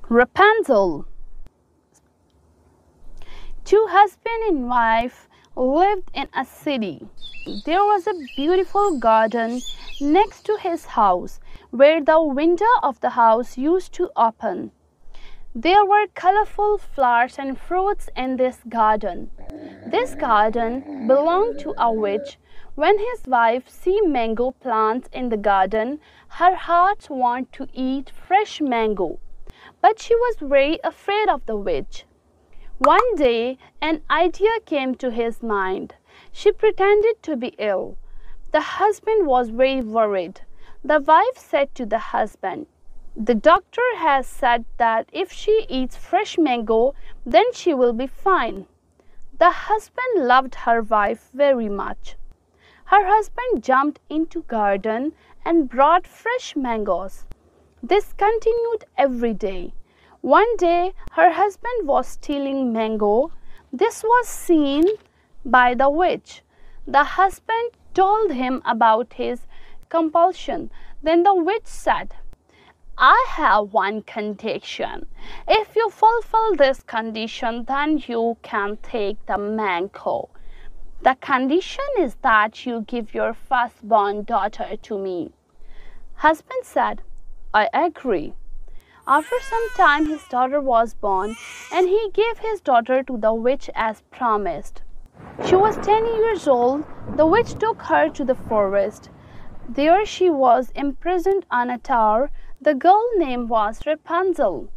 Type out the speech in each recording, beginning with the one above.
Rapunzel. Two husband and wife lived in a city. There was a beautiful garden next to his house where the window of the house used to open. There were colorful flowers and fruits in this garden. This garden belonged to a witch. When his wife saw mango plants in the garden, her heart wanted to eat fresh mango. But she was very afraid of the witch. One day, an idea came to his mind. She pretended to be ill. The husband was very worried. The wife said to the husband, "The doctor has said that if she eats fresh mango, then she will be fine." The husband loved her wife very much. Her husband jumped into the garden and brought fresh mangoes. This continued every day. One day, her husband was stealing mango. This was seen by the witch. The husband told him about his compulsion. Then the witch said, "I have one condition. If you fulfill this condition, then you can take the mango. The condition is that you give your firstborn daughter to me." Husband said, "I agree." After some time, his daughter was born, and he gave his daughter to the witch as promised. She was 10 years old. The witch took her to the forest. There she was imprisoned on a tower. The girl's name was Rapunzel.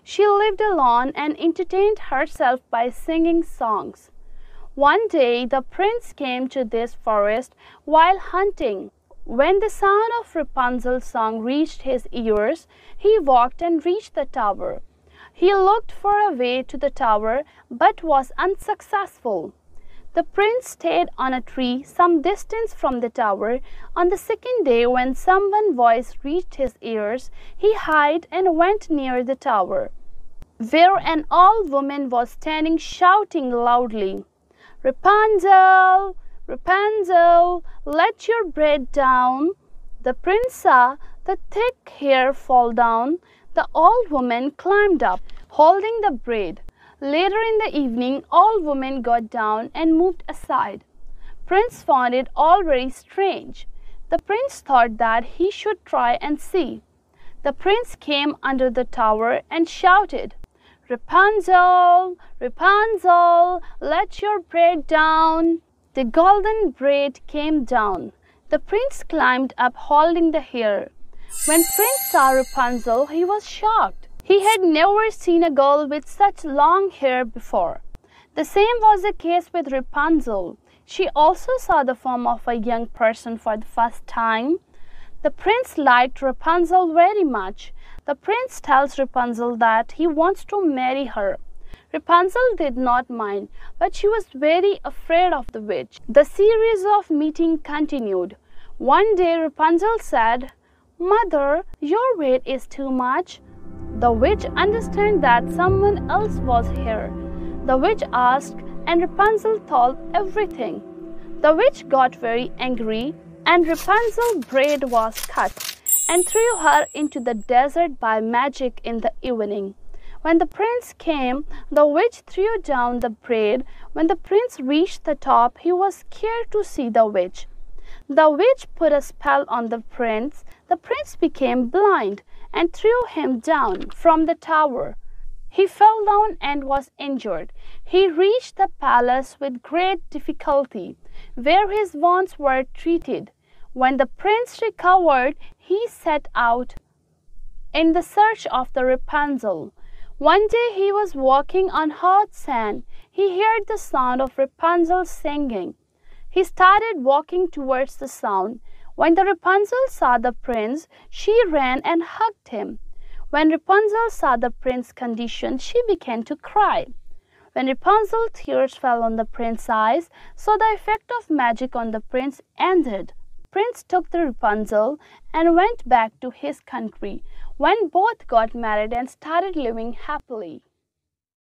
She lived alone and entertained herself by singing songs. One day, the prince came to this forest while hunting. When the sound of Rapunzel's song reached his ears, he walked and reached the tower. He looked for a way to the tower but was unsuccessful. The prince stayed on a tree some distance from the tower. On the second day, when someone's voice reached his ears, he hid and went near the tower, where an old woman was standing shouting loudly, "Rapunzel! Rapunzel, let your braid down." The prince saw the thick hair fall down. The old woman climbed up, holding the braid. Later in the evening, old woman got down and moved aside. Prince found it all very strange. The prince thought that he should try and see. The prince came under the tower and shouted, "Rapunzel, Rapunzel, let your braid down." The golden braid came down. The prince climbed up holding the hair. When Prince saw Rapunzel, he was shocked. He had never seen a girl with such long hair before. The same was the case with Rapunzel. She also saw the form of a young person for the first time. The prince liked Rapunzel very much. The prince tells Rapunzel that he wants to marry her. Rapunzel did not mind, but she was very afraid of the witch. The series of meetings continued. One day Rapunzel said, "Mother, your weight is too much." The witch understood that someone else was here. The witch asked, and Rapunzel told everything. The witch got very angry, and Rapunzel's braid was cut and threw her into the desert by magic in the evening. When the prince came, the witch threw down the braid. When the prince reached the top, he was scared to see the witch. The witch put a spell on the prince. The prince became blind and threw him down from the tower. He fell down and was injured. He reached the palace with great difficulty, where his wounds were treated. When the prince recovered, he set out in the search of the Rapunzel. One day he was walking on hot sand. He heard the sound of Rapunzel singing. He started walking towards the sound. When the Rapunzel saw the prince, she ran and hugged him. When Rapunzel saw the prince's condition, she began to cry. When Rapunzel's tears fell on the prince's eyes, so the effect of magic on the prince ended. Prince took the Rapunzel and went back to his country, when both got married and started living happily.